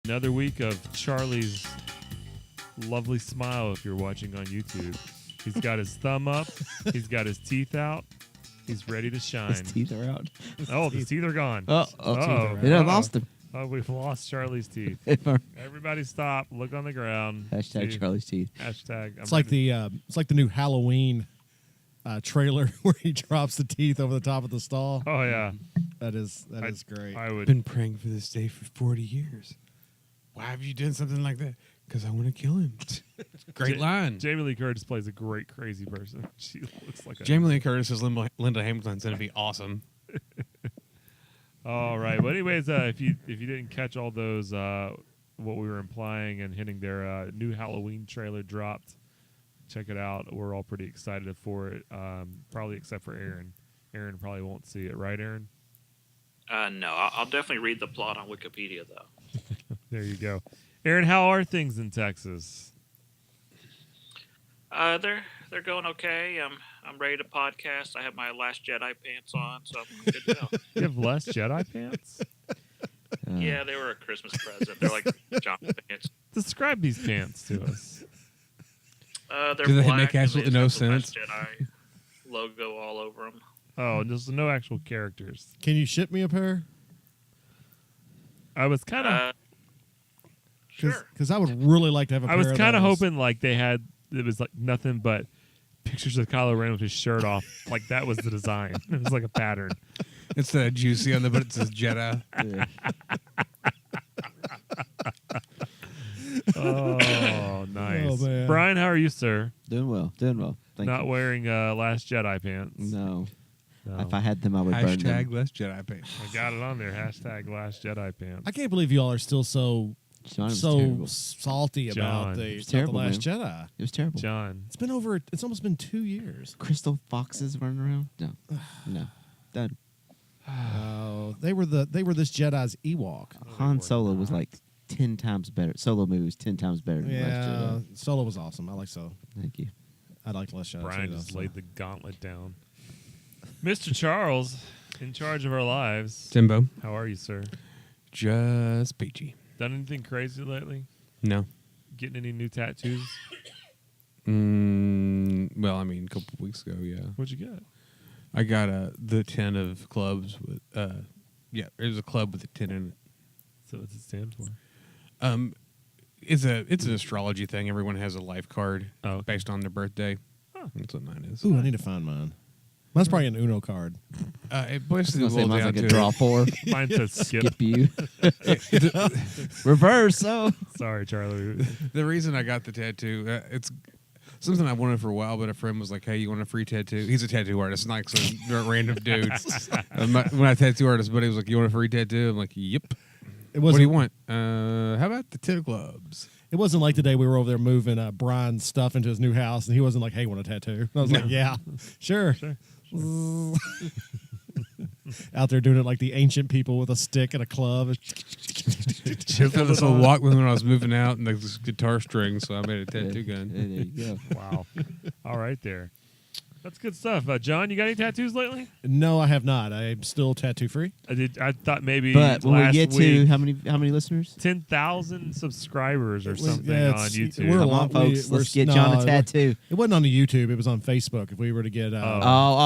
Another week of Charlie's lovely smile if you're watching on YouTube. He's got his thumb up. He's got his teeth out. He's ready to shine. His teeth are out. His teeth are gone. Oh, I lost them. Oh, we've lost Charlie's teeth. Everybody stop. Look on the ground. Hashtag Charlie's teeth. Hashtag. It's like the new Halloween trailer where he drops the teeth over the top of the stall. Oh, yeah. That is great. I've been praying for this day for 40 years. Why have you done something like that? Because I want to kill him. Great line. Jamie Lee Curtis plays a great crazy person. She looks like Jamie Lee Curtis as Linda Hamilton's going to be awesome. All right. Well, anyways, if you didn't catch all those, what we were implying and hitting their new Halloween trailer dropped, check it out. We're all pretty excited for it, probably except for Aaron. Aaron probably won't see it, right, Aaron? No, I'll definitely read the plot on Wikipedia, though. There you go. Aaron, how are things in Texas? They're going okay. I'm ready to podcast. I have my Last Jedi pants on, so I'm good to go. You have Last Jedi pants? Yeah, they were a Christmas present. They're like John pants. Describe these pants to us. They're Do they black, make absolutely and they no have the sense? Last Jedi logo all over them. Oh, and there's no actual characters. Can you ship me a pair? I was kind of... Sure. Because I would really like to have a pair I was kind of those. hoping like it was like nothing but pictures of Kylo Ren with his shirt off. Like that was the design. It was like a pattern. It's juicy on the, but it says Jedi. Yeah. Oh, nice. Oh, man. Brian, how are you, sir? Doing well. Thank Not you. wearing Last Jedi pants. No. No. If I had them, I would burn Hashtag them. less Jedi pants. I got it on there. Hashtag Last Jedi pants. I can't believe y'all are still so John, it was terrible. salty John. about It was the terrible, Last man. Jedi. It was terrible. John. It's almost been 2 years. Crystal foxes running around? No. Done. Oh, they were this Jedi's Ewok. Han Solo was like 10 times better. Solo movie was 10 times better than Last Yeah, Jedi. Solo was awesome. I like Solo. Thank you. I liked Last Jedi. Brian too, just though, laid the gauntlet down. Mr. Charles, in charge of our lives. Timbo. How are you, sir? Just peachy. Done anything crazy lately? No. Getting any new tattoos? Well, I mean, a couple weeks ago, yeah. What'd you get? I got the 10 of clubs with, it was a club with a 10 in it. So what's it stand for? It's an astrology thing. Everyone has a life card based on their birthday. Huh. That's what mine is. Ooh, I need to find mine. Mine's probably an Uno card. It I was basically going to say boils mine's down like a to draw 4. Mine says skip. Skip you. Reverse, so. Sorry, Charlie. the reason I got the tattoo. It's something I wanted for a while, but a friend was like, "Hey, you want a free tattoo?" He's a tattoo artist, not like some random dude. When I tattoo artist, buddy was like, "You want a free tattoo?" I'm like, "Yep." What do you want? How about the 10 clubs? It wasn't like the day we were over there moving Brian's stuff into his new house, and he wasn't like, "Hey, want a tattoo?" And I was like, "Yeah, sure." Out there doing it like the ancient people with a stick and a club. Just had this little Walkman when I was moving out, and this guitar string, so I made a tattoo gun. There you go. Wow. All right there. That's good stuff. John, you got any tattoos lately? No, I have not. I'm still tattoo free. I thought maybe But when we last get to week, how many listeners? 10,000 subscribers or something yeah, on it's- YouTube. we're a Come lot- on, folks. we're- Let's get no, John a it- tattoo. It wasn't on the YouTube. It was on Facebook. If we were to get, Oh.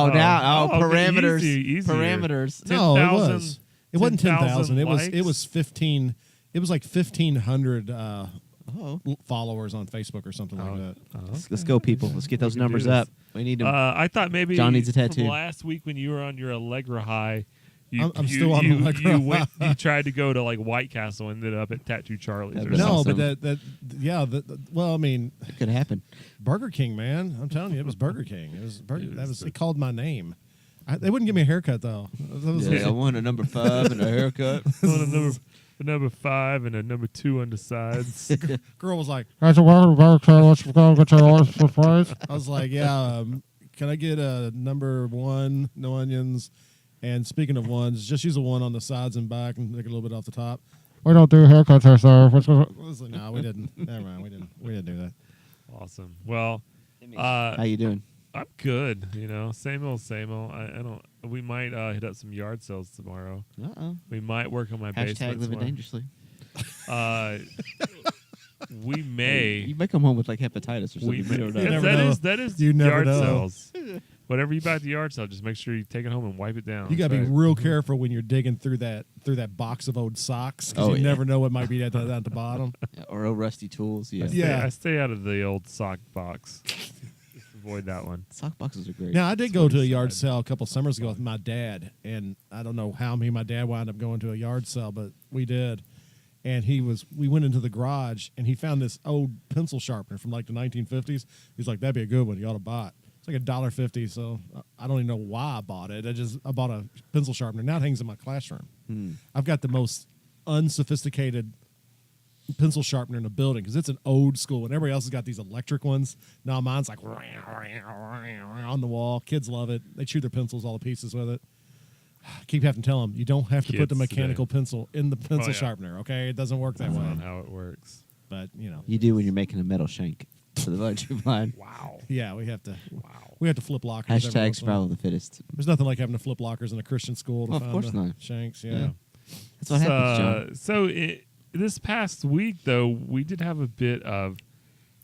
Okay, parameters. easier. Parameters. no, it 10,000 was. It wasn't 10,000. It was likes? 15. It was like 1,500 Oh. followers on Facebook or something like that. Let's go, people. Let's get those We can do numbers this. up. We need them. I thought maybe John needs a tattoo. from last week when you were on your Allegra high, I'm still on Allegra High. You tried to go to like White Castle and ended up at Tattoo Charlie's. That Or was No, something. awesome. but well, I mean, It could happen. Burger King, man. I'm telling you, it was Burger King. It was Burger. It called my name. They wouldn't give me a haircut though. That was- Yeah, I want a number 5 and a haircut. On a number 5 and a number 2 on the sides. Girl was like, Guys, welcome to Burger King. Let's go get your orders for fries. I was like, yeah. Can I get a number 1, no onions? And speaking of ones, just use a 1 on the sides and back and take a little bit off the top. We don't do haircuts here, sir. I was like, no, we didn't. Never mind, we didn't do that. Awesome. Well, How you doing? I'm good. Same old, same old. I don't. We might hit up some yard sales tomorrow. Uh-oh. We might work on my basement. Hashtag living tomorrow. dangerously. We may. You may come home with like hepatitis or something. We You may. don't know. You never That know. is that is You never yard know. sales. Whatever you buy at the yard sale, just make sure you take it home and wipe it down. You got to be That's right. real careful when you're digging through that box of old socks because Oh, you yeah. never know what might be at the bottom. Yeah, or old rusty tools. Yeah. Yeah. I stay out of the old sock box. Just avoid that one. Sock boxes are great. Now I did go to a yard sad. sale a couple summers ago with my dad, and I don't know how me and my dad wound up going to a yard sale, but we did. And we went into the garage, and he found this old pencil sharpener from like the 1950s. He's like, "That'd be a good one. You ought to buy it." It's like $1.50, so I don't even know why I bought it. I bought a pencil sharpener. Now it hangs in my classroom. I've got the most unsophisticated pencil sharpener in the building because it's an old school, and everybody else has got these electric ones. Now mine's like on the wall. Kids love it. They chew their pencils all to pieces with it. Keep having to tell them you don't have to put the Kids mechanical today. pencil in the pencil yeah. sharpener. Okay, it doesn't work that That's way. not how it works. But You do when you're making a metal shank for the electric line. Wow. yeah, we have to Wow. flip lockers. every Hashtag once in a while. survival of the fittest. There's nothing like having to flip lockers in a Christian school to Well, of find course the not. shanks. Yeah. Yeah. That's what happens, John. So this past week, though, we did have a bit of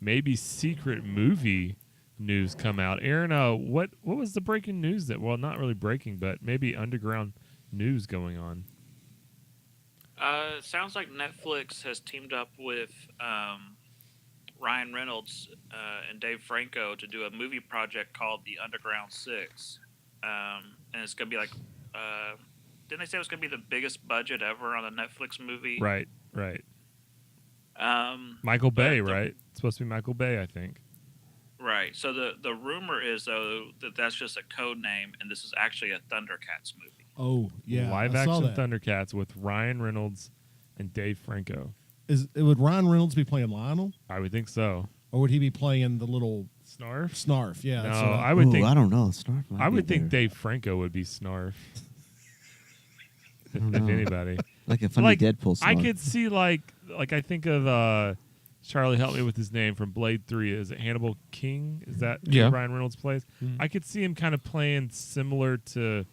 maybe secret movie news come out. Aaron, what was the breaking news that? Well, not really breaking, but maybe underground news going on. It sounds like Netflix has teamed up with Ryan Reynolds and Dave Franco to do a movie project called The Underground Six, and it's gonna be like, didn't they say it was gonna be the biggest budget ever on a Netflix movie? Right. Michael Bay, right? It's supposed to be Michael Bay, I think. Right. So the rumor is though that that's just a code name, and this is actually a Thundercats movie. Oh yeah, Live I saw action that. Thundercats with Ryan Reynolds and Dave Franco. Would Ryan Reynolds be playing Lionel, I would think so. or would he be playing the little Snarf? Snarf? Yeah, No, that's what I would Ooh, think I don't know. Snarf might I be would think better. Dave Franco would be Snarf. if don't know. anybody. Like a funny like, Deadpool I Snarf. could see like I think of Charlie, help me with his name from Blade 3. Is it Hannibal King? Is that who Yeah. Ryan Reynolds plays? I could see him kind of playing similar to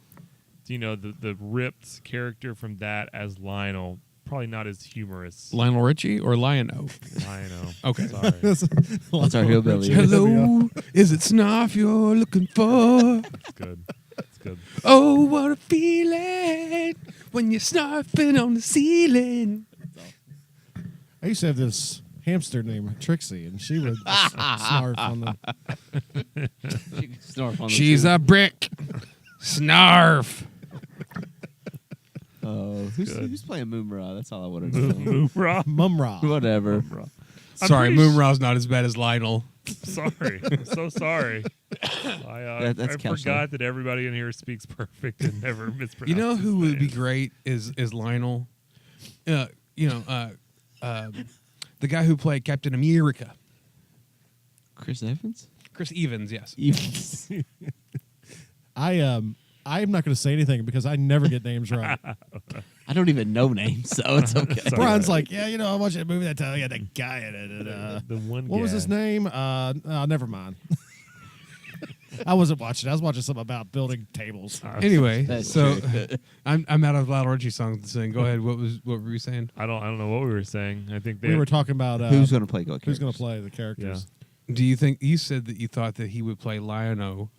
the ripped character from that as Lionel. Probably not as humorous. Lionel Richie or Lion-O? Lionel. Okay. Sorry. That's our hillbilly. Hello, is it Snarf you're looking for? It's good. It's good. Oh, what a feeling when you're snarfing on the ceiling. I used to have this hamster named Trixie, and she would snarf on the. Snarf on the She's shoe. a brick. Snarf. Oh, who's Good. playing Moonra? That's all I want to know. Moonra. Mumra. Whatever. I'm Sorry, pretty Moonraw's not as bad as Lionel. Sorry. I'm so sorry. That's I Counselor. forgot that everybody in here speaks perfect and never mispronounces. You know who his would be name. great is Lionel. The guy who played Captain America, Chris Evans? Chris Evans. Yes. Evans. I'm not going to say anything because I never get names right. I don't even know names, so it's okay. Sorry. Brian's like, yeah, I watched that movie that time. Yeah, that guy in it. And, The one what was guy. his name? Never mind. I wasn't watching. I was watching something about building tables. Anyway, That's so true. I'm out of Lionel Richie songs to sing. Go ahead. What were you saying? I don't know what we were saying. I think We were talking about Who's going to play Goat who's going to characters? play the characters. Do you think you said that you thought that he would play Lion-O,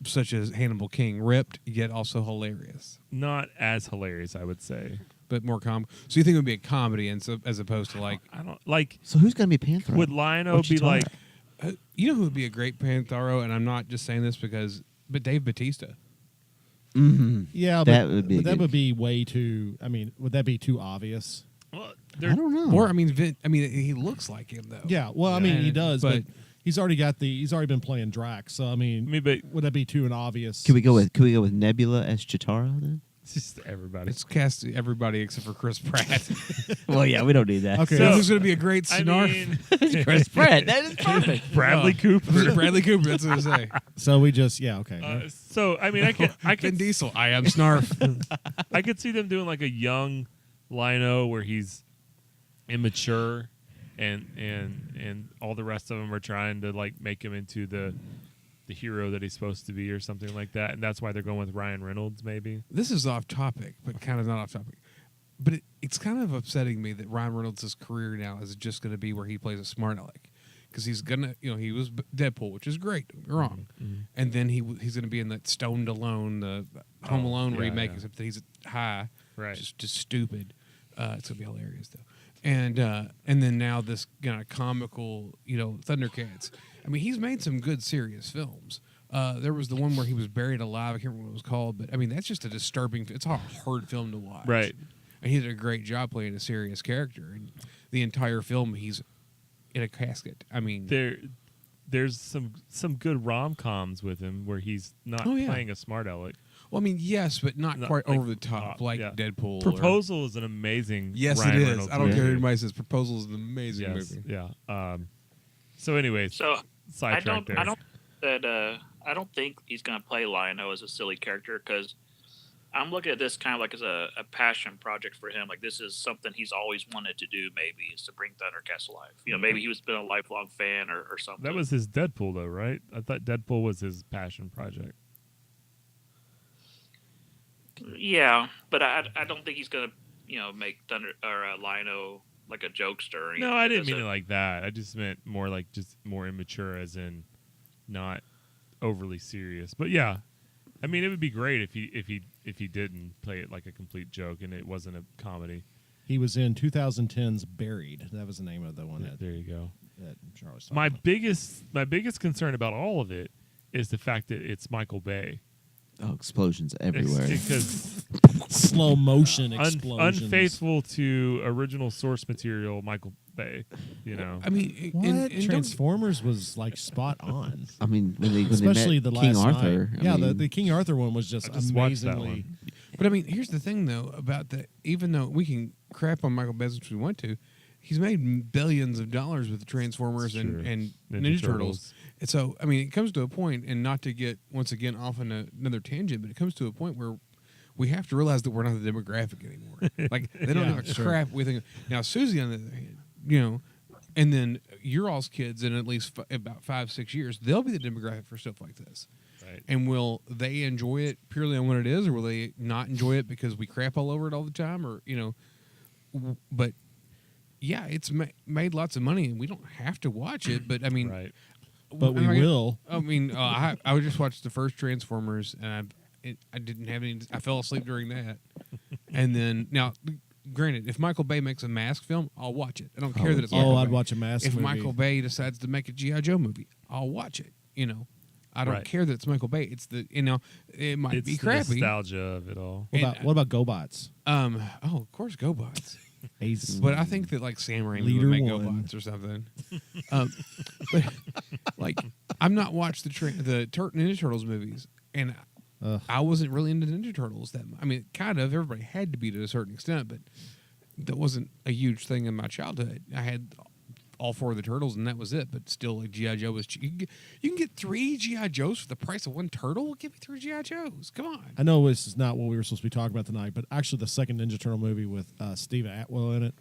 such as Hannibal King, ripped yet also hilarious, not as hilarious, I would say. but more So you think it would be a comedy, and so as opposed to like, I don't like. So who's going to be Panther? Would Lionel What be you talking like? about? you know who would be a great Pantharo, and I'm not just saying this but Dave Bautista. Mm-hmm. Yeah, That would be but that good. would be way too. I mean, would that be too obvious? Well, I don't know. Or I mean, he looks like him though. Yeah. Well, I mean, he does, but but- he's already been playing Drax. So I mean, but would that be too an obvious? Can we go with Nebula as Chitara then? it's just everybody. It's cast everybody except for Chris Pratt. Well, yeah, we don't need that. Okay. So who's going to be a great I Snarf? mean, Chris Pratt. That is perfect. Bradley Cooper. Bradley Cooper. That's what I say. So we just okay. So I mean, I Vin could Diesel. I am Snarf. I could see them doing like a young Lino where he's immature, and all the rest of them are trying to like make him into the hero that he's supposed to be or something like that, and that's why they're going with Ryan Reynolds maybe. This is off topic, but kind of not off topic. it's kind of upsetting me that Ryan Reynolds' career now is just going to be where he plays a smart aleck. Because he's gonna, he was Deadpool, which is great. Don't get me wrong, and then he's gonna be in that Stoned Alone, the Home Alone remake, except that he's high, Right. Just stupid. It's gonna be hilarious though, and then now this kind of comical, Thundercats. I mean, he's made some good serious films. There was the one where he was buried alive. I can't remember what it was called, but I mean, that's just a disturbing. It's a hard film to watch, Right. And he did a great job playing a serious character, and the entire film he's in a casket. I mean, there's some good rom-coms with him where he's not playing a smart aleck. well, I mean, yes, but not quite like over the top like yeah. Deadpool. Proposal is an amazing. Yes, Ryan it is. Reynolds I don't care movie. what anybody says. Proposal is an amazing Yes, movie. yeah. So, anyways, So sidetrack there. I don't think he's going to play Lionel as a silly character because I'm looking at this kind of like as a passion project for him. Like this is something he's always wanted to do. Maybe is to bring Thundercats to life. Maybe he was been a lifelong fan or something. That was his Deadpool, though, right? I thought Deadpool was his passion project. Yeah, but I don't think he's going to make Thunder or Lionel like a jokester. Or anything. No, I didn't mean it like that. I just meant more like just more immature, as in not overly serious. But yeah, I mean, it would be great if he didn't play it like a complete joke and it wasn't a comedy. He was in 2010's Buried. That was the name of the one There you go. that Charles talked My about. biggest concern about all of it is the fact that it's Michael Bay. Oh, explosions everywhere. Because Slow motion explosions. unfaithful to original source material, Michael Bay. I mean, What? and don't- Transformers was like spot on. I mean, when they Especially met the King last Arthur. night. I Yeah, mean, the King Arthur one was just I just watched that amazingly. one. But I mean, here's the thing though about that. Even though we can crap on Michael Bay as much as we want to, he's made billions of dollars with Transformers That's true. and Ninja Ninja Turtles. And so, I mean, it comes to a point, and not to get once again off on another tangent, but it comes to a point where we have to realize that we're not the demographic anymore. Like they don't Yeah, give a sure. crap. We think now Susie on the other hand, and then your all's kids in at least about 5-6 years, they'll be the demographic for stuff like this. Right. And will they enjoy it purely on what it is, or will they not enjoy it because we crap all over it all the time, or But yeah, it's made lots of money, and we don't have to watch it. But I mean, Right. But we will. I mean, I would just watch the first Transformers, and I didn't have any. I fell asleep during that, and then now. Granted, if Michael Bay makes a Mask film, I'll watch it. I don't care that it's Michael I'd Bay. watch a Mask If movie. Michael Bay decides to make a G.I. Joe movie, I'll watch it. I don't Right. care that it's Michael Bay. It's it might It's be the crappy. nostalgia of it all. What about GoBots? Of course, GoBots. He's But I think that like Sam Raimi Leader would make one. GoBots or something. But like I've not watched the Ninja Turtles movies, and Ugh. I wasn't really into Ninja Turtles that much. I mean, kind of everybody had to be to a certain extent, but that wasn't a huge thing in my childhood. I had all 4 of the turtles, and that was it. But still, like G.I. Joe was cheap. You can get 3 G.I. Joes for the price of 1 turtle. Give me 3 G.I. Joes. Come on. I know this is not what we were supposed to be talking about tonight, but actually the second Ninja Turtle movie with Steve Atwell in it,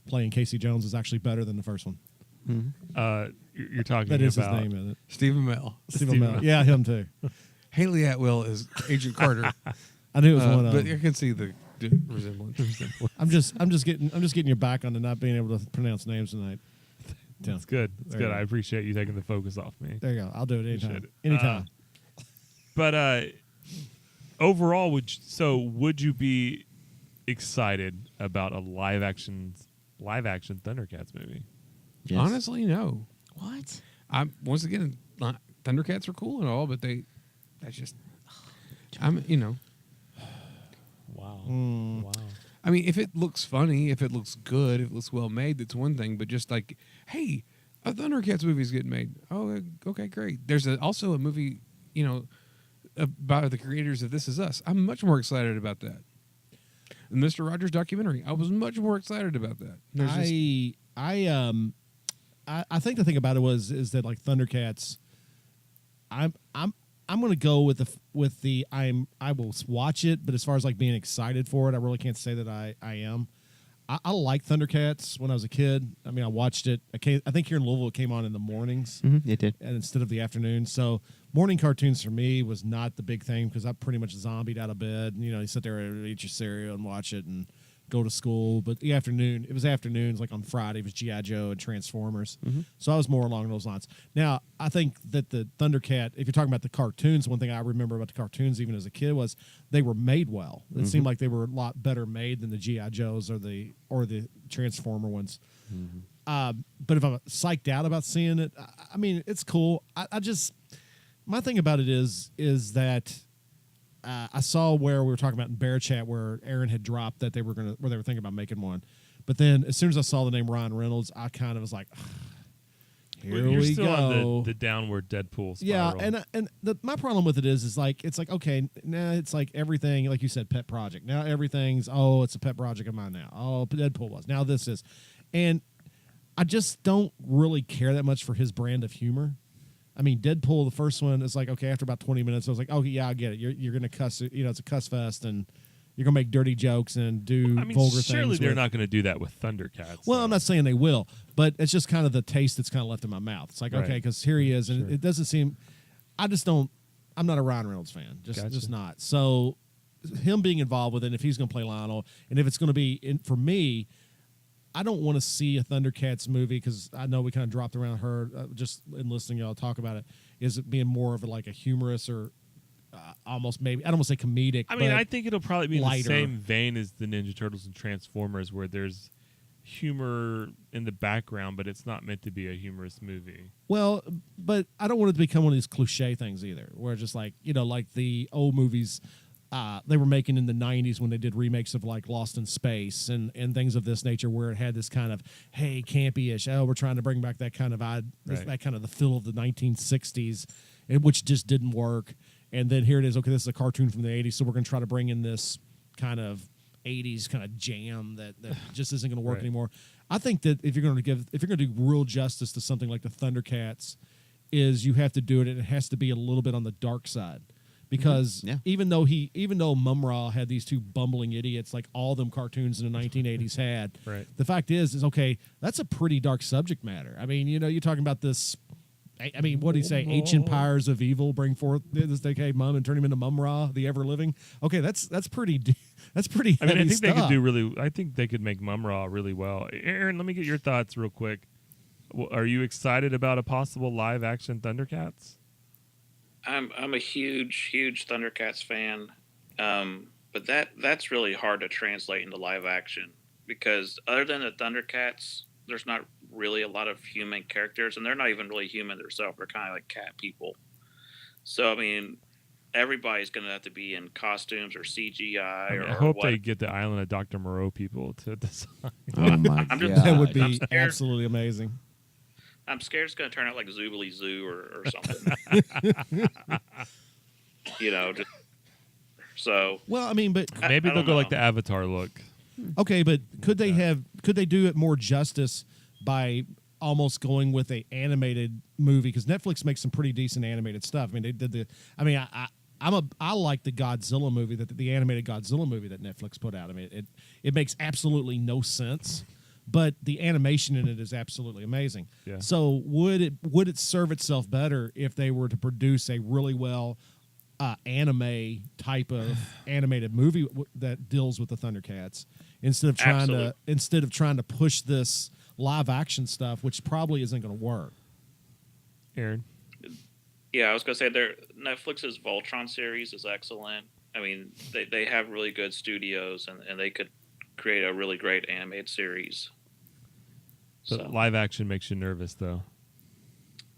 playing Casey Jones, is actually better than the first one. You're talking That is about his name, isn't it? Stephen Amell. Steve Steve Amell. Amell. Yeah, him too. Haley Atwell is Agent Carter. I knew it was one of But them. I can see the resemblance. I'm just getting your back on to not being able to pronounce names tonight. Yeah. It's good. It's There good. you go. I appreciate you taking the focus off me. There you go. I'll do it anytime. Appreciate it. Anytime. But overall, would you be excited about a live action Thundercats movie? yes. Honestly, no. What? I'm once again Thundercats are cool and all, but that's just Wow. Mm. Wow. I mean, if it looks funny, if it looks good, if it looks well made, that's one thing. But just like, hey, a Thundercats movie is getting made. Oh, okay, great. There's also a movie, about the creators of This Is Us. I'm much more excited about that. The Mr. Rogers documentary. I was much more excited about that. There's just- I think the thing about it is that like Thundercats, I'm going to go with I will watch it, but as far as like being excited for it, I really can't say that I am. I like Thundercats when I was a kid. I mean, I watched it. I think here in Louisville it came on in the mornings It did. and instead of the afternoon. So morning cartoons for me was not the big thing because I pretty much zombied out of bed. You sit there and eat your cereal and watch it and go to school. But the afternoon, it was afternoons, like on Friday, it was G.I. Joe and Transformers. So I was more along those lines. Now, I think that the Thundercat, if you're talking about the cartoons, one thing I remember about the cartoons, even as a kid, was they were made well. It seemed like they were a lot better made than the G.I. Joes or the Transformer ones. But if I'm psyched out about seeing it, I mean, it's cool. I just, my thing about it is that I saw where we were talking about in Bear Chat where Aaron had dropped that they were thinking about making one. But then as soon as I saw the name Ryan Reynolds, I kind of was like, here You're we still go. on the downward Deadpool spiral. Yeah, and my problem with it is like it's like okay, now it's like everything, like you said, pet project. Now everything's it's a pet project of mine now. Oh, Deadpool was. Now this is, and I just don't really care that much for his brand of humor. I mean, Deadpool, the first one, is like, okay, after about 20 minutes, I was like, oh, yeah, I get it. You're going to cuss, it's a cuss fest, and you're going to make dirty jokes and do vulgar things. Surely they're not going to do that with Thundercats. Well, though. I'm not saying they will, but it's just kind of the taste that's kind of left in my mouth. It's like, Right. okay, because here he is, and Sure. it doesn't seem, I'm not a Ryan Reynolds fan, Gotcha. just not. So him being involved with it, if he's going to play Lionel, and if it's going to be, for me, I don't want to see a Thundercats movie because I know we kind of dropped around her just in listening y'all talk about it. Is it being more of like a humorous or almost maybe, I don't want to say comedic. I mean, but I think it'll probably be in lighter. the same vein as the Ninja Turtles and Transformers, where there's humor in the background, but it's not meant to be a humorous movie. Well, but I don't want it to become one of these cliche things either, where just like, like the old movies they were making in the 90s when they did remakes of like Lost in Space and things of this nature, where it had this kind of, hey, campy-ish, we're trying to bring back that kind of that kind of the feel of the 1960s, which just didn't work. And then here it is, okay, this is a cartoon from the 80s, so we're going to try to bring in this kind of 80s kind of jam that just isn't going to work Right. anymore. I think that if you're going to do real justice to something like the Thundercats, is you have to do it, and it has to be a little bit on the dark side. Because Yeah. even though Mum-Ra had these two bumbling idiots like all them cartoons in the 1980s had, Right. the fact is okay, that's a pretty dark subject matter. I mean, you're talking about this. I mean, what do you say? Ancient pyres of evil bring forth this decayed mum and turn him into Mum-Ra, the ever living. Okay, that's pretty. That's pretty. I mean, I heavy think they could stuff. do really. I think they could make Mum-Ra really well. Aaron, let me get your thoughts real quick. Are you excited about a possible live action Thundercats? I'm a huge Thundercats fan, but that's really hard to translate into live action because other than the Thundercats, there's not really a lot of human characters, and they're not even really human themselves. They're kind of like cat people. So I mean, everybody's going to have to be in costumes or CGI. I or hope what. they get the Island of Dr. Moreau people to design. Oh my I'm just- god. That would I'm be scared. absolutely amazing. I'm scared it's going to turn out like Zoobly Zoo or something. Just so. Well, I mean, but Maybe I they'll don't go like know. the Avatar look. okay, but could they do it more justice by almost going with a animated movie? Because Netflix makes some pretty decent animated stuff. I mean, they did I like the Godzilla movie, the animated Godzilla movie that Netflix put out. I mean, it makes absolutely no sense, but the animation in it is absolutely amazing. Yeah. So would it serve itself better if they were to produce a really well anime type of animated movie that deals with the Thundercats instead of trying to push this live action stuff, which probably isn't going to work. Aaron, Yeah, I was gonna say Netflix's Voltron series is excellent. I mean, they have really good studios, and they could create a really great animated series. but live action makes you nervous, though.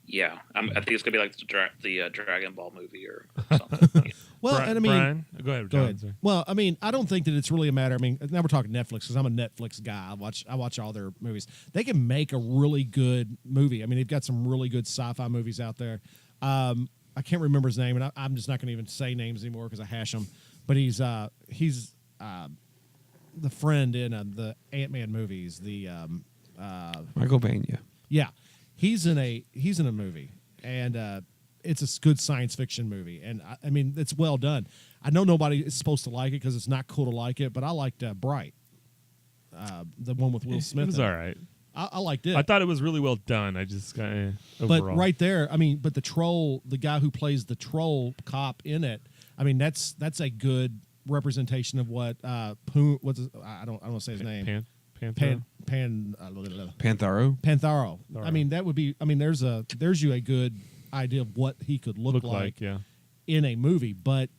Yeah, I think it's gonna be like the Dragon Ball movie or something. Well, and I mean, Brian, go ahead. go John, ahead. sorry. Well, I mean, I don't think that it's really a matter. I mean, now we're talking Netflix because I'm a Netflix guy. I watch all their movies. They can make a really good movie. I mean, they've got some really good sci-fi movies out there. I can't remember his name, and I'm just not going to even say names anymore because I hash them. But he's the friend in the Ant-Man movies. The Michael Pena. yeah, he's in a movie, and it's a good science fiction movie, and I mean it's well done. I know nobody is supposed to like it because it's not cool to like it, but I liked Bright, the one with Will Smith. It was in all right. I liked it. I thought it was really well done. I just kind of overall. But right there, I mean, but the guy who plays the troll cop in it, I mean, that's a good representation of what I don't want to say his name. Pantharo. Pantharo. I mean, that would be. I mean, there's you a good idea of what he could look like yeah. in a movie. But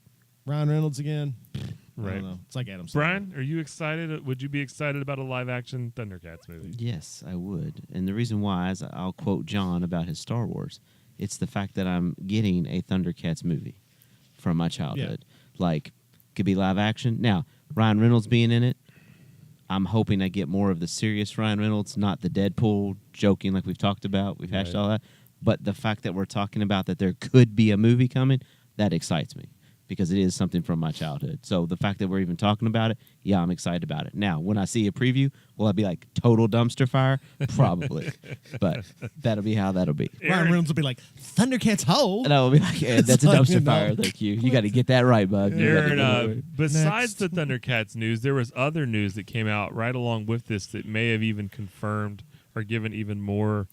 Ryan Reynolds again, I Right. don't know. It's like Adam Sandler. Brian, are you excited? Would you be excited about a live-action Thundercats movie? Yes, I would. And the reason why is I'll quote John about his Star Wars. It's the fact that I'm getting a Thundercats movie from my childhood. Like, could be live action. Now, Ryan Reynolds being in it, I'm hoping I get more of the serious Ryan Reynolds, not the Deadpool joking like we've talked about. We've hashed Right. all that. But the fact that we're talking about that there could be a movie coming, that excites me because it is something from my childhood. So the fact that we're even talking about it, yeah, I'm excited about it. Now, when I see a preview, will I be like total dumpster fire? Probably. But that'll be how that'll be. Ryan Reynolds will be like Thundercats ho. And I will be like, yeah, that's a It's like, dumpster you know, fire. Thank you. You got to get that right, bud. You gotta Aaron, get that right. besides Next. the Thundercats news, there was other news that came out right along with this that may have even confirmed or given even more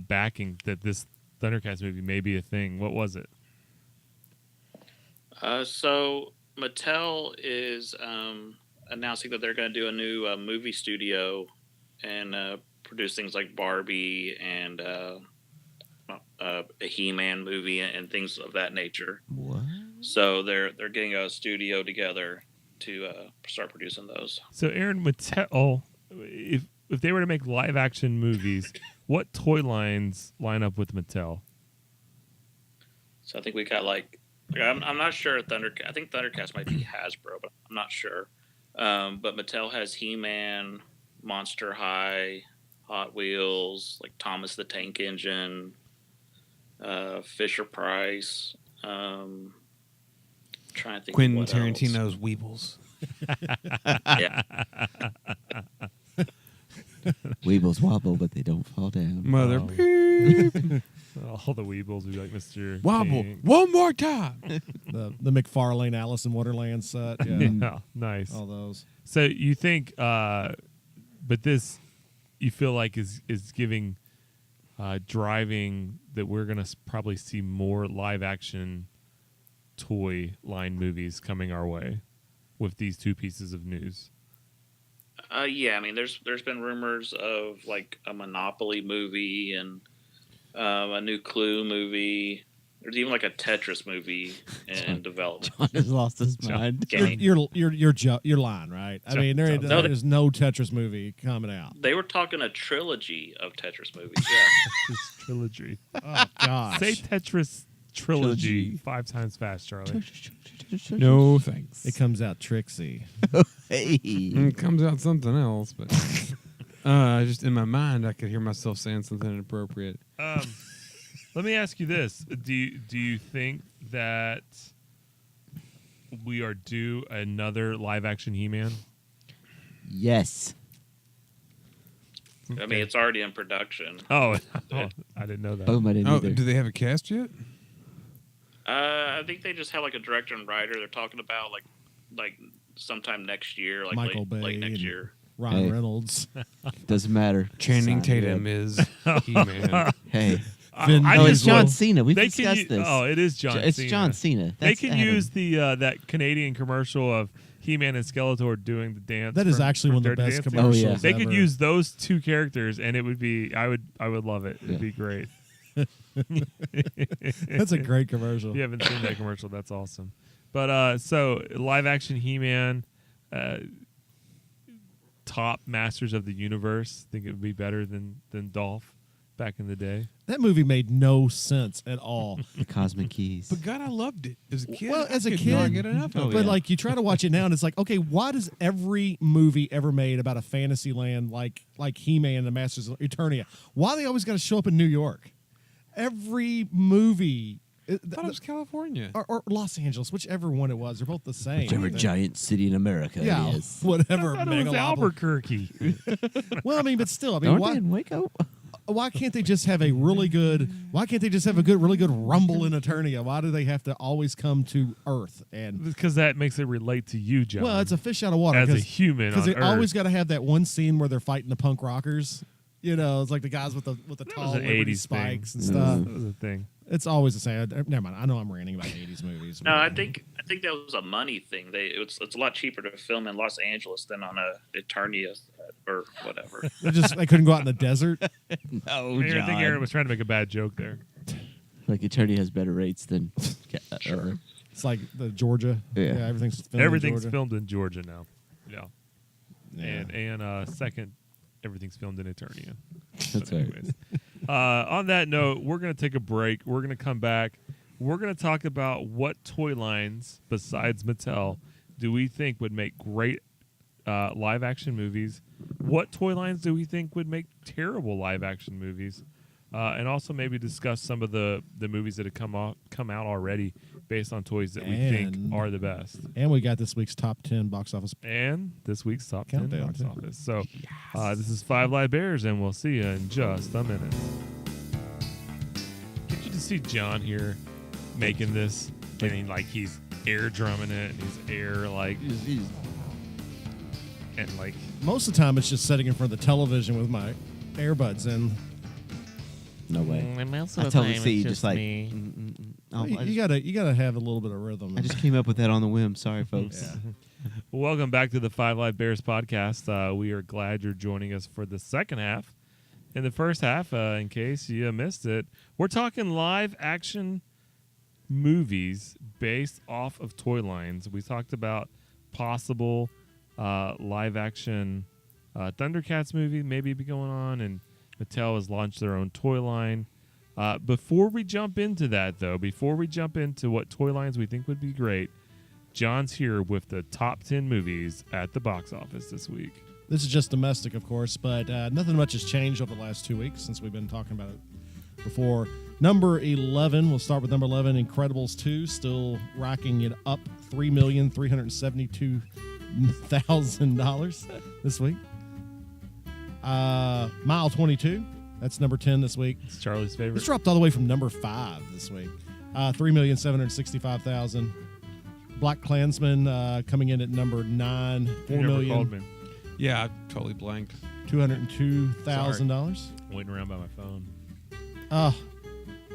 backing that this Thundercats movie may be a thing. What was it? So Mattel is announcing that they're going to do a new movie studio and produce things like Barbie and a He-Man movie and things of that nature. What? So they're getting a studio together to start producing those. So Aaron, Mattel, if they were to make live action movies, what toy lines line up with Mattel? So I think we got like I'm not sure. I think Thundercats might be Hasbro, but I'm not sure. But Mattel has He-Man, Monster High, Hot Wheels, like Thomas the Tank Engine, Fisher Price. Trying to think. Quentin of what Tarantino's Weebles. Else. Yeah. Weebles wobble, but they don't fall down. Mother Oh. beep. All the Weebles would be like Mr. Wobble. King. One more time. The McFarlane Alice in Wonderland set. Yeah. Yeah, nice. All those. So you think, but this, you feel like is giving, driving that we're gonna probably see more live action toy line movies coming our way with these two pieces of news. Yeah, I mean, there's been rumors of like a Monopoly movie and a new Clue movie. There's even like a Tetris movie in development. John has lost his mind. You're lying, right? I mean, there No, is no Tetris movie coming out. They were talking a trilogy of Tetris movies. Yeah. This trilogy. Oh gosh. Say Tetris trilogy Trilogy. 5 times fast, Charlie. No thanks. It comes out Trixie. Hey. It comes out something else, but just in my mind, I could hear myself saying something inappropriate. Let me ask you this: Do you think that we are due another live action He-Man? Yes. I mean, it's already in production. Oh, I didn't know that. Boom, I didn't Oh, either. do they have a cast yet? I think they just have like a director and writer. They're talking about like sometime next year, like Michael late Bay next and- year. Ryan Hey. Reynolds. Doesn't matter. Channing Sign me Tatum up. is He-Man. Hey. Vin I No, just it's John love- Cena. We've they can discussed this. Oh, it is John. It's Cena. John Cena. They That's can Adam. use the that Canadian commercial of He-Man and Skeletor doing the dance. That is from- actually from one of the Dirty best Dancing. commercials. Oh, yeah. They could ever. use those two characters, and it would be. I would love it. It'd Yeah. be great. That's a great commercial. If you haven't seen that commercial, that's awesome. But so live action He-Man, top Masters of the Universe. Think it would be better than Dolph back in the day. That movie made no sense at all. The Cosmic Keys. But God, I loved it as a kid. Well, as a I could kid- not get enough of But it. like you try to watch it now, and it's like, okay, why does every movie ever made about a fantasy land like He-Man and the Masters of Eternia, why they always got to show up in New York? Every movie, I thought it was California. or Los Angeles, whichever one it was, they're both the same. Whichever giant city in America yeah, it is. whatever. I thought it was megalopolis. Albuquerque. Well, I mean, but still, I mean, Don't why? they in Waco? Why can't they just have a really good? Why can't they just have a really good rumble in Eternia? Why do they have to always come to Earth? And Because that makes it relate to you, John. well, it's a fish out of water as a 'cause- human because on they always Earth. got to have that one scene where they're fighting the punk rockers. You know, it's like the guys with the That tall was an Liberty 80s spikes thing. and stuff. That was a thing. It's always the same. Never mind. I know I'm ranting about 80s movies. No, I think that was a money thing. It's a lot cheaper to film in Los Angeles than on a Eternia or whatever. they couldn't go out in the desert. No, I think Aaron John. was trying to make a bad joke there. Like Eternity has better rates than. Sure. It's like the Georgia. Yeah. Everything's filmed Everything's in Georgia. filmed in Georgia now. Yeah. Yeah. And second, everything's filmed in Eternia. That's right. Anyways, on that note, we're going to take a break. We're going to come back. We're going to talk about what toy lines besides Mattel do we think would make great live action movies. What toy lines do we think would make terrible live action movies? And also maybe discuss some of the movies that have come out already based on toys that we think And- are the best. And we got this week's top 10 box office. And this week's top 10 Countdown, box too. office. So this is Five Live Bears, and we'll see you in just a minute. Get you to see John here making this, and like he's air drumming it, and he's air like, and like Most of the time, it's just sitting in front of the television with my earbuds in. No way. Most I of the totally time, see it's you just just like. me. Oh, You gotta have a little bit of rhythm. I just came up with that on the whim. Sorry, folks. Yeah. welcome back to the Five Live Bears podcast. We are glad you're joining us for the second half. In the first half, in case you missed it, we're talking live action movies based off of toy lines. We talked about possible live action Thundercats movie maybe be going on, and Mattel has launched their own toy line. Before we jump into that, though, before we jump into what toy lines we think would be great, John's here with the top 10 movies at the box office this week. This is just domestic, of course, but nothing much has changed over the last 2 weeks since we've been talking about it before. Number 11, we'll start with number 11, Incredibles 2, still racking it up $3,372,000 this week. Mile 22, that's number 10 this week. It's Charlie's favorite. It's dropped all the way from number 5 this week. $3,765,000. Black Klansman coming in at number 9, You never called me. Yeah, I totally blanked. $202,000. Waiting around by my phone.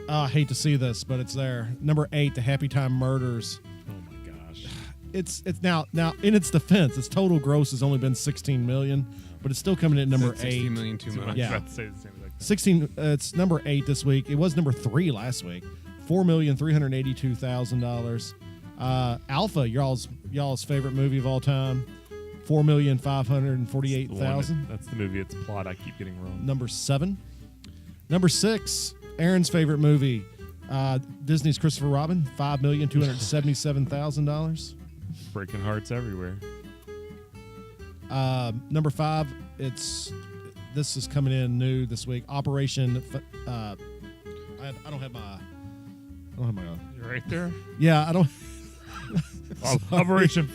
I hate to see this, but it's there. Number 8, The Happy Time Murders. Oh my gosh. It's now in its defense, its total gross has only been $16 million, but it's still coming in at number 8. 60 million too I was much. Yeah. about to say the same exact thing. 16. It's number 8 this week. It was number 3 last week. $4,382,000. Alpha, y'all's favorite movie of all time. $4,548,000. That's the movie. It's plot I keep getting wrong. Number 7. Number 6, Aaron's favorite movie, Disney's Christopher Robin, $5,277,000. Breaking hearts everywhere. Number 5, this is coming in new this week. Operation. I don't have my. You're right there. Yeah, I don't. Operation.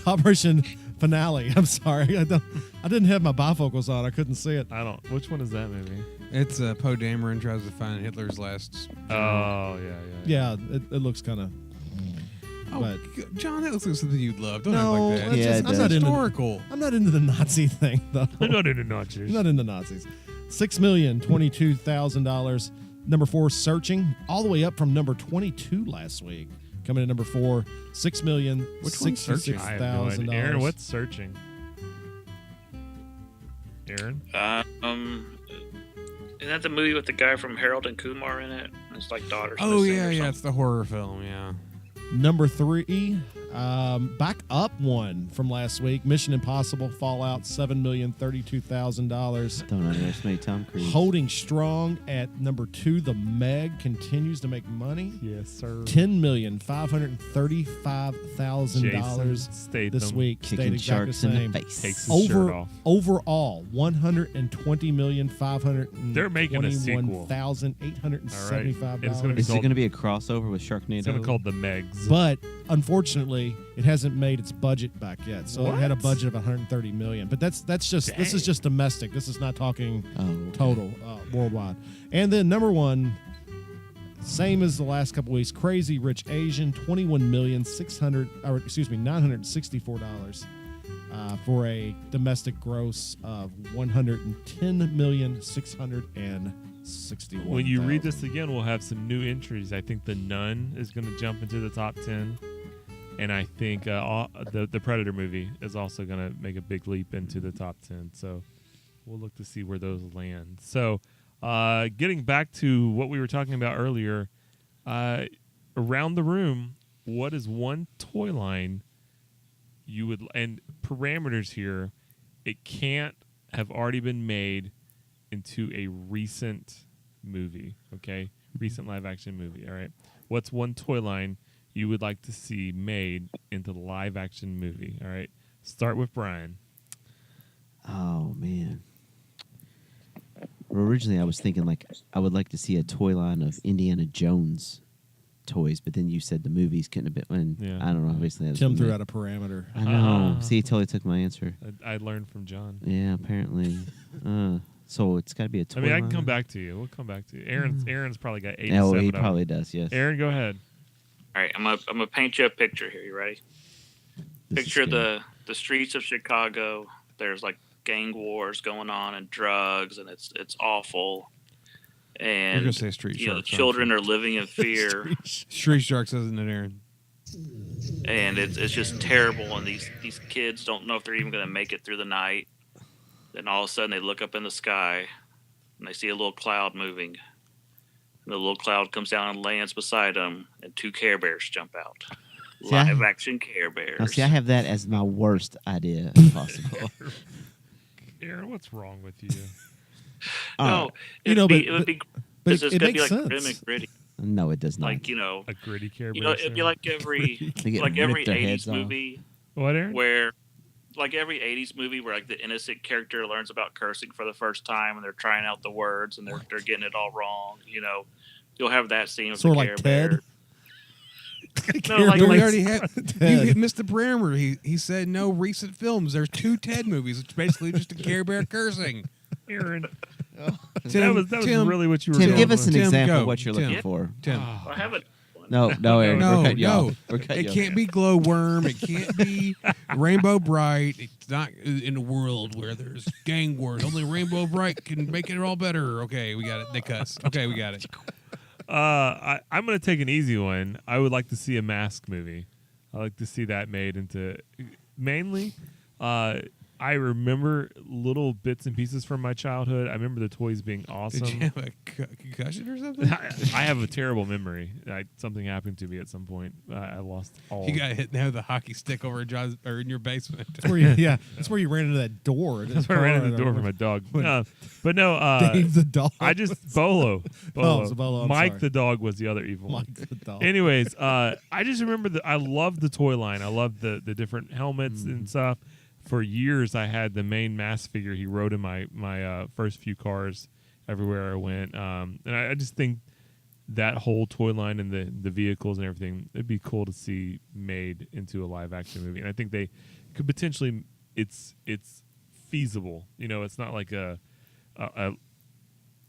Operation Finale. I'm sorry. I didn't have my bifocals on. I couldn't see it. I don't. Which one is that movie? It's Poe Dameron tries to find Hitler's last. Oh yeah. Yeah, it looks kind of. Oh, but John, that looks like something you'd love. Don't no, act like that. Yeah, just, it I'm does. not into. Historical. I'm not into the Nazi thing though. I'm not into Nazis. I'm not into Nazis. $6,022,000. Number 4, Searching, all the way up from number 22 last week. Coming in number 4, Which one's Searching? I have no idea. $6,066,000. Aaron, what's Searching? Aaron? Isn't that the movie with the guy from Harold and Kumar in it? It's like daughters. Oh Missing yeah, or yeah. something. It's the horror film. Yeah. Number 3, back up one from last week. Mission Impossible Fallout, $7,032,000. Don't underestimate Tom Cruise. Holding strong at number 2, The Meg continues to make money. Yes, sir. $10,535,000 Statham this week. Kicking Stayed exactly sharks the in same. the face. Takes his shirt off. Overall, $120,521,875. They're making a sequel. And it's gonna be Is it called- going to be a crossover with It's going to Sharknado? be called The Megs. But unfortunately, it hasn't made its budget back yet. So it had a What? budget of $130 million. But that's just this is just domestic. This is not talking Oh, okay. total worldwide. And then number 1, same as the last couple weeks, Crazy Rich Asian, $964 for a domestic gross of $110,602,000. 61. when you read this again, we'll have some new entries. I think The Nun is going to jump into the top 10. And I think the Predator movie is also going to make a big leap into the top 10. So we'll look to see where those land. So getting back to what we were talking about earlier, around the room, what is one toy line you would, and parameters here, it can't have already been made into a recent movie, okay? Recent live action movie, all right? What's one toy line you would like to see made into the live action movie, all right? Start with Brian. Oh, man. Well, originally, I was thinking, like, I would like to see a toy line of Indiana Jones toys, but then you said the movies couldn't have been. And Yeah. I don't know. Obviously, that's Tim what threw meant. out a parameter. I know. See, he totally took my answer. I learned from John. Yeah, apparently. So it's got to be a toy I mean, I can line? come back to you. We'll come back to you. Aaron's probably got 87 Oh, he of them. probably does, yes. Aaron, go ahead. All right, I'm gonna paint you a picture here. You ready? This is Picture scary. the streets of Chicago. There's like gang wars going on and drugs, and it's awful. You're And gonna say Street you know, the Sharks. children are living in fear, Street Sharks, isn't it, Aaron? and it's just terrible. And these kids don't know if they're even gonna make it through the night. Then all of a sudden they look up in the sky, and they see a little cloud moving. And the little cloud comes down and lands beside them, and 2 Care Bears jump out. See, I- Live action Care Bears. Now, see, I have that as my worst idea if possible. Aaron, what's wrong with you? No, You it'd know, be, but- it would be. but It's it gonna be makes like grim sense. and gritty, No, it does not. like A gritty Care Bear. it'd be like every They get like every ripped their heads 80s off. movie What, Aaron? where like every 80s movie where like the innocent character learns about cursing for the first time and they're trying out the words and they're getting it all wrong. You know, you'll have that scene with Sort the of Care like Bear. Ted? No, Care like- We Bears. already have. Ted. You missed the parameter. He said no recent films. There's 2 Ted movies. It's basically just a Care Bear cursing. Aaron. Tim, that was Tim, really what you were Tim, going give us an Tim, example go. of what you're Tim. looking for. Tim. I have it. No, Aaron. No, we're cutting you no. off. We're cutting It you can't off. be glowworm. It can't be Rainbow Bright. It's not in a world where there's gang wars. Only Rainbow Bright can make it all better. Okay, we got it. They cuss. Okay, we got it. I'm going to take an easy one. I would like to see a Mask movie. I like to see that made into mainly. I remember little bits and pieces from my childhood. I remember the toys being awesome. Did you have a concussion or something? I have a terrible memory. Something happened to me at some point. I lost all. You got hit now with a hockey stick over John's or in your basement. That's where you, yeah, that's where you ran into that door. That's where I ran into the door for my dog. When- But no, Dave the dog. I just Bolo. Oh, it's Bolo, I'm Mike sorry. the dog was the other evil one. Mike the dog. Anyways, I just remember that I loved the toy line. I loved the different helmets and stuff. For years, I had the main Mask figure he rode in my first few cars everywhere I went. And I just think that whole toy line and the vehicles and everything, it'd be cool to see made into a live action movie. And I think they could potentially, it's feasible. You know, it's not like a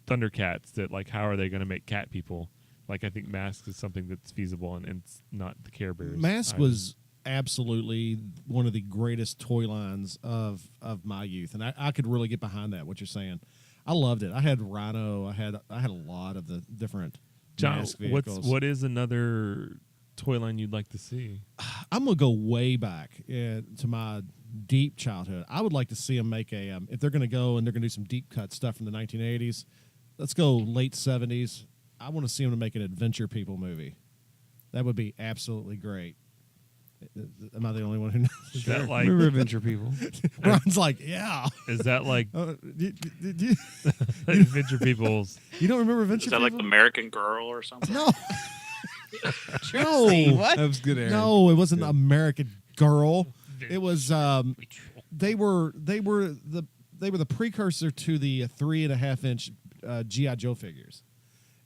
Thundercats that like, how are they going to make cat people? Like, I think Mask is something that's feasible and it's not the Care Bears. Mask either. was absolutely one of the greatest toy lines of my youth, and I could really get behind that. What you're saying, I loved it. I had Rhino. I had a lot of the different John, Mask vehicles. what is another toy line you'd like to see? I'm gonna go way back to my deep childhood. I would like to see them make a if they're gonna go and they're gonna do some deep cut stuff from the 1980s. Let's go late 70s. I want to see them make an Adventure People movie. That would be absolutely great. Am I the only one who knows? Is that like Remember Adventure People? Ron's like, yeah. is that like You Adventure People's? don't remember Adventure Is that like People? American Girl or something? No. No. What? That was good, Aaron. No, it wasn't American Girl. It was they were the precursor to the 3.5-inch GI Joe figures,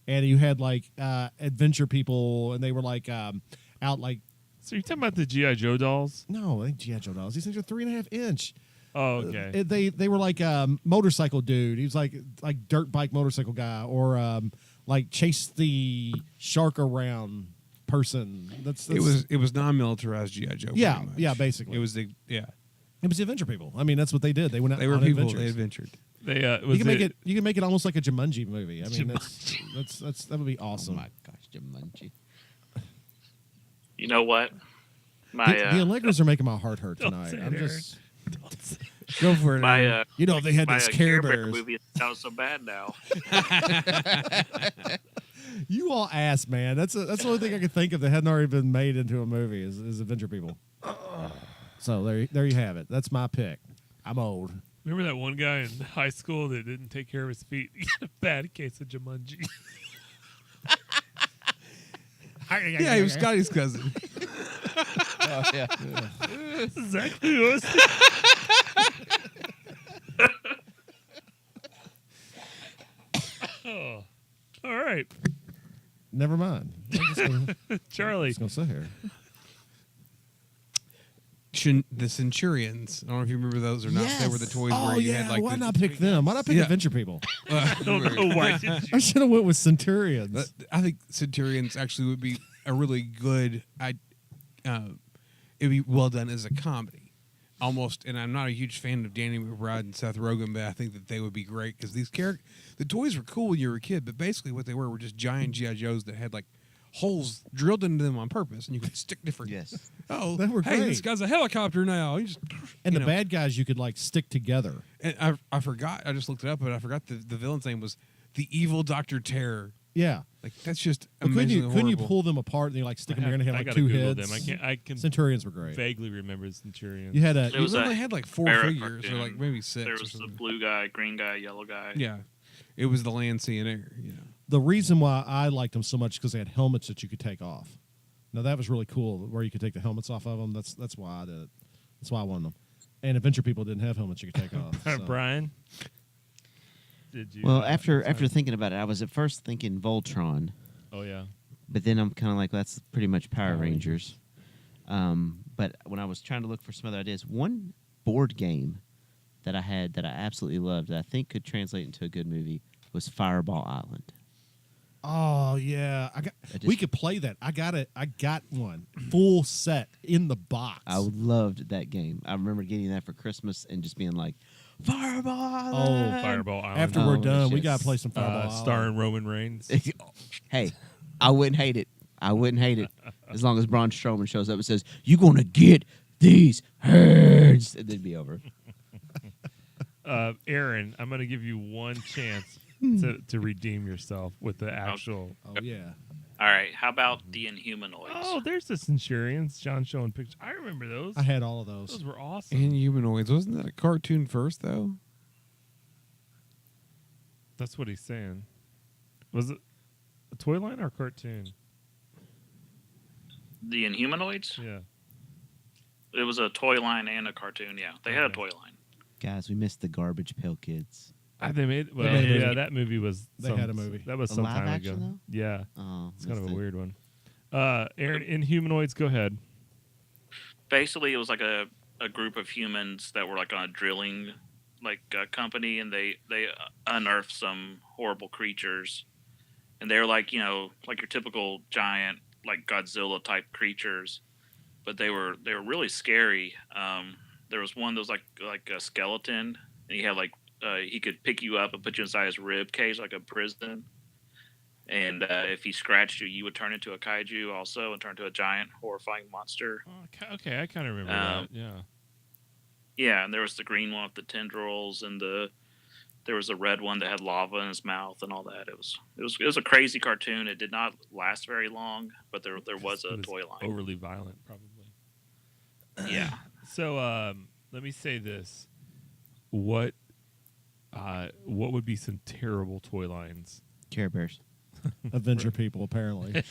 and you had like Adventure People, and they were like out like So you're talking about the GI Joe dolls? no, I think GI Joe dolls. These things are 3.5-inch. Oh, okay. They were like motorcycle dude. He was like dirt bike motorcycle guy, or like chase the shark around person. That's It was non-militarized GI Joe. Yeah, pretty much. yeah, basically. It was the yeah. It was the Adventure People. I mean, that's what they did. They went out They were on people. adventures. They adventured. They You can make it. You can make it almost like a Jumanji movie. I mean, that would be Oh awesome. my gosh, Jumanji. You know what? My The Allegras are making my heart hurt Don't tonight. say it, I'm Aaron. just Go for it. my Aaron. you know if they had my those Care Bear Bears. movie sounds so bad now. You all ass man. That's the only thing I could think of that hadn't already been made into a movie is Adventure People. So there you have it. That's my pick. I'm old. Remember that one guy in high school that didn't take care of his feet? He got a bad case of Jumanji. Yeah, he was Scotty's cousin. Oh, yeah. That's exactly what it was. Oh, all right, Never mind. I'm Charlie. just gonna sit here. The Centurions. I don't know if you remember those or not. They were the toys Oh where you yeah. had like Why the, not pick them? Why not pick Yeah. Adventure People? I don't know why did you. I should have went with Centurions. I think Centurions actually would be a really good. It'd be well done as a comedy, almost. And I'm not a huge fan of Danny McBride and Seth Rogen, but I think that they would be great because the toys were cool when you were a kid, but basically what they were just giant GI Joes that had like holes drilled into them on purpose, and you could stick different. Yes. Oh, They were hey, this great. guy's a helicopter now. He just, and you the know. bad guys you could like stick together. And I forgot. I just looked it up, but I forgot the villain's name was the Evil Dr. Terror. Yeah. Like that's just But couldn't amazingly you horrible. pull them apart and you like stick them together and I have like gotta two Google heads? them. I can Centurions were great. vaguely remember Centurions. You had a It was They a only had like 4 era figures, or cartoon. like maybe 6. There or was the something. blue guy, green guy, yellow guy. Yeah, it was the land, sea, and air. Yeah, the reason why I liked them so much because they had helmets that you could take off. Now that was really cool where you could take the helmets off of them. That's why I did it. That's why I won them. And Adventure People didn't have helmets you could take off. so. Brian. Did you? Well, after thinking about it, I was at first thinking Voltron, Oh yeah. but then I'm kind of like, that's pretty much Power Rangers. But when I was trying to look for some other ideas, one board game that I had that I absolutely loved that I think could translate into a good movie was Fireball Island. Oh yeah, just- we could play that. I got one full set in the box. I loved that game. I remember getting that for Christmas and just being like, Fireball Island! Oh, Fireball Island. After Oh, we're done, we shit. gotta play some Fireball. Island. starring Roman Reigns. Hey, I wouldn't hate it. I wouldn't hate it. As long as Braun Strowman shows up and says, "You gonna get these hands," and then be over. Aaron, I'm going to give you one chance to redeem yourself with the actual. Oh yeah. All right, how about the Inhumanoids? Oh, there's the Centurions. John showing pictures. I remember those. I had all of those. Those were awesome. and humanoids. Wasn't that a cartoon first though? That's what he's saying. Was it a toy line or a cartoon? The Inhumanoids? Yeah. It was a toy line and a cartoon. Yeah, they had a Okay. toy line. Guys, we missed the Garbage Pail Kids. They made. Well, made a yeah, movie. that movie was. They had a movie. That was A some live time action, ago. Yeah, Oh, it's kind of missed a it. weird one. Aaron, in Humanoids, go ahead. Basically, it was like a group of humans that were like on a drilling company, and they unearthed some horrible creatures, and they were like like your typical giant like Godzilla type creatures, but they were really scary. There was one that was like a skeleton, and he had he could pick you up and put you inside his rib cage like a prison. And if he scratched you, you would turn into a kaiju also and turn into a giant, horrifying monster. Oh, okay, I kind of remember that. Yeah. Yeah, and there was the green one with the tendrils, and there was a red one that had lava in his mouth and all that. It was a crazy cartoon. It did not last very long, but there was a It was toy line. Overly violent, probably. Yeah. So let me say this: what would be some terrible toy lines? Care Bears. Adventure People, apparently.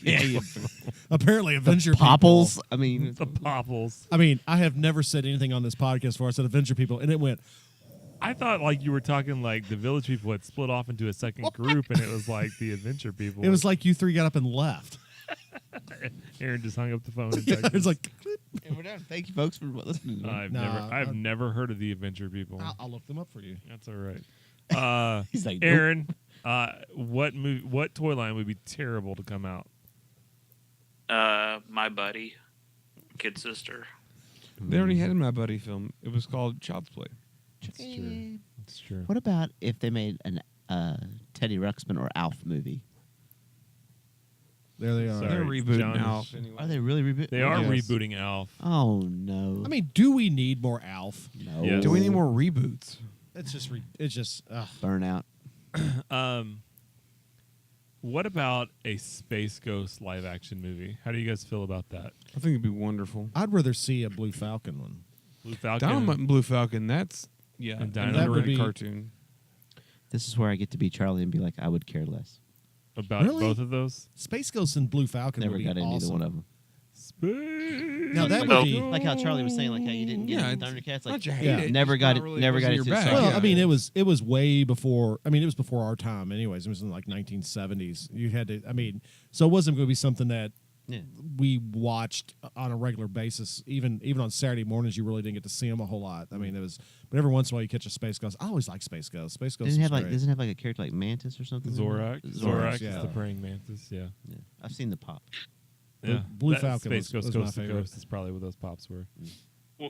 yeah, Apparently, Adventure People. Popples. I mean, the Popples. I mean, I have never said anything on this podcast before. I said Adventure People, and it went. I thought like you were talking like the Village People had split off into a second group, and it was like the Adventure People. It was like you three got up and left. Aaron just hung up the phone. And It's like and we're done. Thank you, folks, for listening. I've Nah, never heard of the Adventure People. I'll look them up for you. That's all right. He's like, nope. Aaron, what toy line would be terrible to come out? My buddy, kid sister. They already had My Buddy film. It was called Child's Play. That's true. That's true. What about if they made an Teddy Ruxpin or Alf movie? There they are. Sorry, They're rebooting John. Alf anyway. Are they really rebooting? They are Yes. rebooting Alf. Oh no! I mean, do we need more Alf? no. Yes. Do we need more reboots? It's just. Burnout? What about a Space Ghost live action movie? How do you guys feel about that? I think it'd be wonderful. I'd rather see a Blue Falcon one. Blue Falcon. Dynamite and Blue Falcon. That's And an Dynamite. That would underrated be- cartoon. This is where I get to be Charlie and be like, I would care less. About Really? both of those? Space Ghost and Blue Falcon Never would be got into awesome. either one of them. Space Now, that would Ghost. be- Like how Charlie was saying, like how you didn't get Yeah, into Thundercats. Like Not you hate Yeah. it. never it's got not it. really Never got wasn't into your the bag. Well, Yeah. I mean, it was way before. I mean, it was before our time. Anyways, it was in like 1970s. You had to. I mean, so it wasn't going to be something that Yeah. we watched on a regular basis. Even on Saturday mornings, you really didn't get to see them a whole lot. I mean, it was. But every once in a while, you catch a Space Ghost. I always like Space Ghost. Space Ghost. Doesn't it have was like great. doesn't it have like a character like Mantis or something? Zorak. Zorak, Zorak yeah. is the praying mantis. Yeah. Yeah. I've seen the pop. Yeah. Blue That Falcon Space was Ghost my Coast to favorite. Coast is probably what those pops were.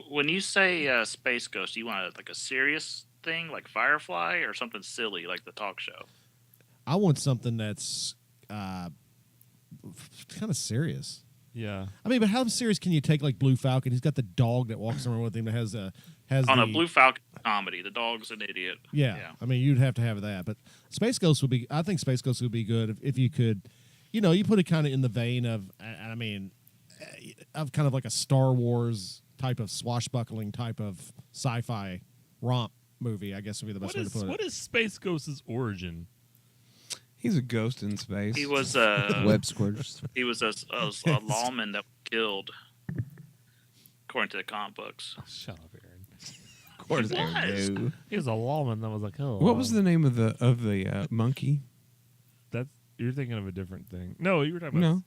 When you say Space Ghost, do you want like a serious thing like Firefly or something silly like the talk show? I want something that's kind of serious. Yeah. I mean, but how serious can you take like Blue Falcon? He's got the dog that walks around with him that has On the, a Blue Falcon comedy, the dog's an idiot. Yeah. I mean, you'd have to have that. But Space Ghost would be. I think Space Ghost would be good if you could. You put it kind of in the vein of. I mean, of kind of like a Star Wars type of swashbuckling type of sci-fi romp movie. I guess would be the best way to put it. What is Space Ghost's origin? He's a ghost in space. He was Web squirters. he was a lawman that was killed, according to the comic books. Shut up, Aaron. Of course, He was. no. He was a lawman that was like, oh. What was the name of the monkey? That's you're thinking of a different thing. No, you were talking about No,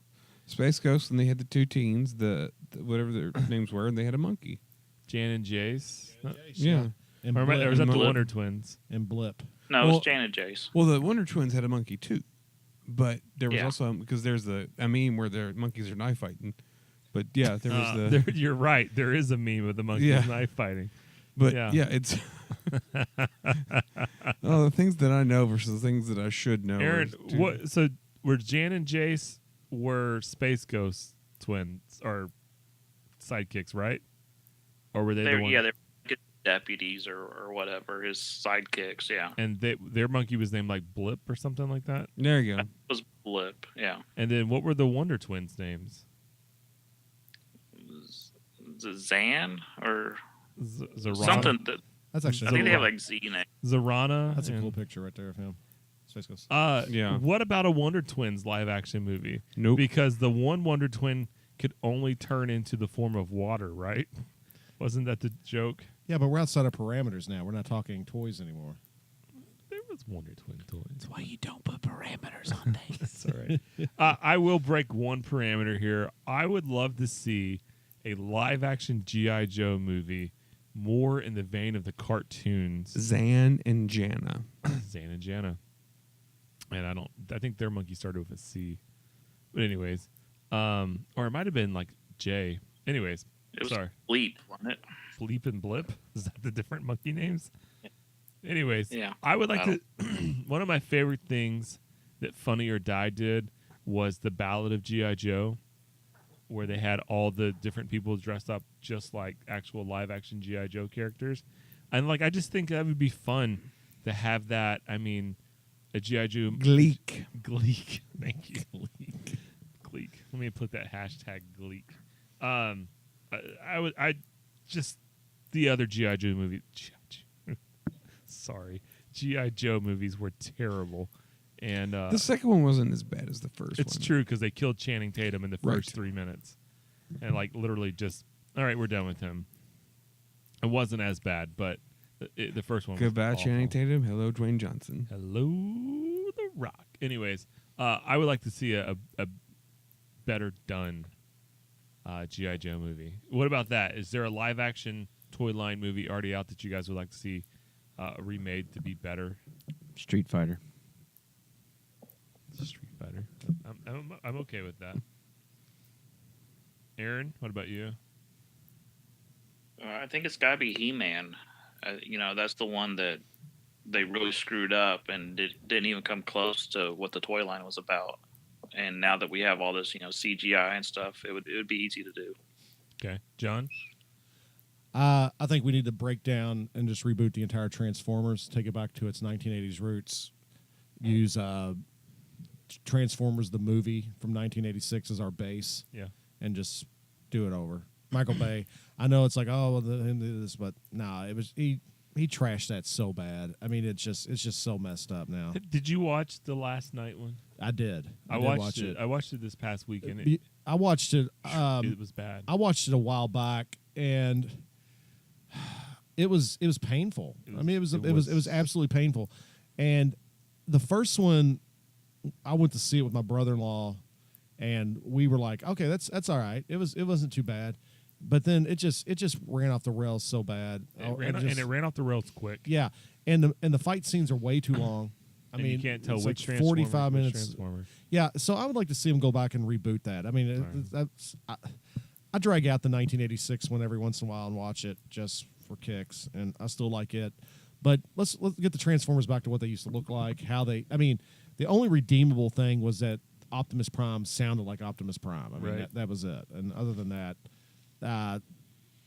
Space Ghost, and they had the two teens, the whatever their names were, and they had a monkey. Jan and Jace. Yeah. And Or Blip. was that the Blip. Wonder Twins? And Blip. No, it Well- was Jan and Jace. Well, the Wonder Twins had a monkey too, but there was Yeah. also because there's the meme where their monkeys are knife fighting. But yeah, there was the. You're right. There is a meme of the monkeys Yeah. knife fighting. But yeah. yeah, it's. Oh, the things that I know versus the things that I should know. Aaron, are two- what? So were Jan and Jace were Space Ghost twins or sidekicks, right? Or were they the one? Yeah, they're deputies or whatever, his sidekicks. Yeah, And their monkey was named like Blip or something like that. There you go. it was Blip. Yeah, And then what were the Wonder Twins' names? Zan or Zarana. something. That That's I actually. think they have like Z name. Zarana. That's a and- cool picture right there of him. Space Ghost. Yeah. What about a Wonder Twins live action movie? Nope. Because the one Wonder Twin could only turn into the form of water, right? Wasn't that the joke? Yeah, but we're outside of parameters now. We're not talking toys anymore. There was Wonder Twin toys. That's why you don't put parameters on things. That's all right. I will break one parameter here. I would love to see a live action G.I. Joe movie more in the vein of the cartoons. Zan and Jana. Zan and Jana. And I think their monkey started with a C. But anyways, or it might have been like J. Anyways, It was sorry. Bleep, wasn't it? Bleep and Blip? Is that the different monkey names? Anyways, Yeah. I would like I to. One of my favorite things that Funny or Die did was the Ballad of G.I. Joe, where they had all the different people dressed up just like actual live action G.I. Joe characters. And I just think that would be fun to have that. I mean, a G.I. Joe. Gleek. Gleek. Thank you. Gleek. Let me put that hashtag Gleek. I just the other G.I. Joe movie. Sorry, G.I. Joe movies were terrible, and The second one wasn't as bad as the first it's one. true because they killed Channing Tatum in the Right. first 3 minutes, and literally just all right, we're done with him. It wasn't as bad, but the first one. Goodbye, was Channing awful. Tatum. Hello, Dwayne Johnson. Hello, The Rock. Anyways, I would like to see a better done G.I. Joe movie. What about that? Is there a live action toy line movie already out that you guys would like to see remade to be better? Street Fighter. Street Fighter. I'm okay with that. Aaron, what about you? I think it's got to be He-Man. That's the one that they really screwed up and didn't even come close to what the toy line was about. And now that we have all this, CGI and stuff, it would be easy to do. Okay, John. I think we need to break down and just reboot the entire Transformers, take it back to its 1980s roots, use Transformers the movie from 1986 as our base, and just do it over. Michael Bay. I know it's like, oh, this, but no, it was he trashed that so bad. I mean, it's just so messed up now. Did you watch the last night one? I did. I watched it. I watched it this past weekend. I watched it. It was bad. I watched it a while back, and it was painful. It was absolutely painful. And the first one, I went to see it with my brother-in-law, and we were like, okay, that's all right. It wasn't too bad. But then it just ran off the rails so bad. It ran off the rails quick. Yeah, and the fight scenes are way too long. I mean, you can't tell it's which like Transformer, 45 which minutes. Transformer. Yeah, so I would like to see them go back and reboot that. I mean, I drag out the 1986 one every once in a while and watch it just for kicks, and I still like it. But let's get the Transformers back to what they used to look like. The only redeemable thing was that Optimus Prime sounded like Optimus Prime. I mean, that was it. And other than that,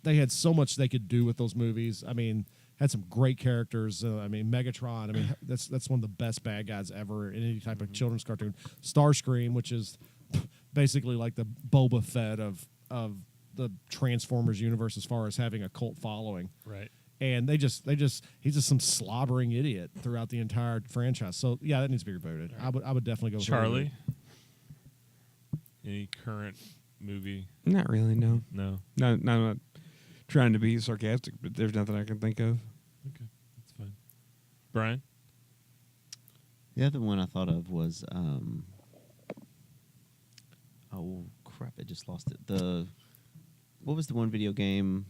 they had so much they could do with those movies. I mean, had some great characters. Megatron. I mean, that's one of the best bad guys ever in any type of children's cartoon. Starscream, which is basically like the Boba Fett of the Transformers universe as far as having a cult following. Right. And he's just some slobbering idiot throughout the entire franchise. So yeah, that needs to be rebooted. Right. I would definitely go. Charlie. Any current movie? Not really. No. No. No. I'm not trying to be sarcastic, but there's nothing I can think of. Okay, that's fine. Brian. The other one I thought of was oh crap! I just lost it. What was the one video game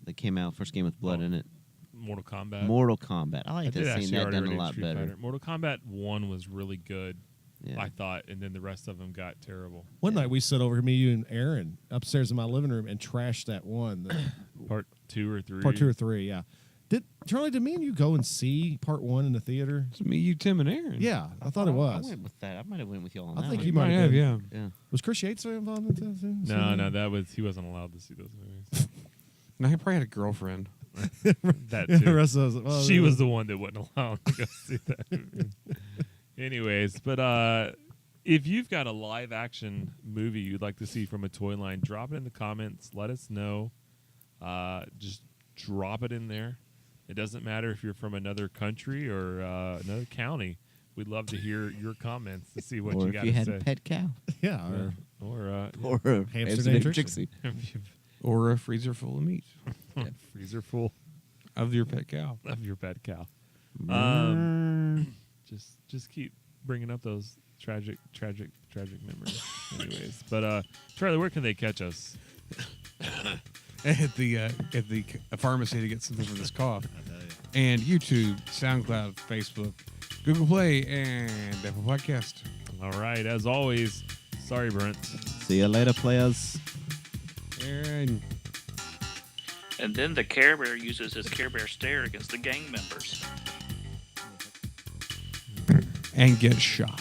that came out, first game with blood in it? Mortal Kombat. Mortal Kombat. I like to see that done a lot better. Fighter. Mortal Kombat 1 was really good, yeah. I thought, and then the rest of them got terrible. One night we sat over, me, you, and Aaron, upstairs in my living room and trashed that one. Part 2 or 3? Part 2 or 3, yeah. Charlie, did me and you go and see Part 1 in the theater? It's me, you, Tim, and Aaron. Yeah, I thought it was. I went with that. I might have went with y'all on I that think one. you might have, yeah. Was Chris Yates involved in that too? No, he wasn't allowed to see those movies. No, he probably had a girlfriend. That too. The rest of us, she was the one that wasn't allowed to go see that movie. Anyways, but if you've got a live action movie you'd like to see from a toy line, drop it in the comments. Let us know. Just drop it in there. It doesn't matter if you're from another country or another county. We'd love to hear your comments to see what or you got if you to had say. a pet cow. Yeah, Or a hamster named Trixie. Or a freezer full of meat freezer full of your pet cow. of your pet cow. Just keep bringing up those tragic memories. Anyways, but Charlie, where can they catch us? At the pharmacy to get something for this cough. And YouTube, SoundCloud, Facebook, Google Play, and Apple Podcast. All right, as always, sorry, Brent. See you later, players. And then the Care Bear uses his Care Bear stare against the gang members. get shot.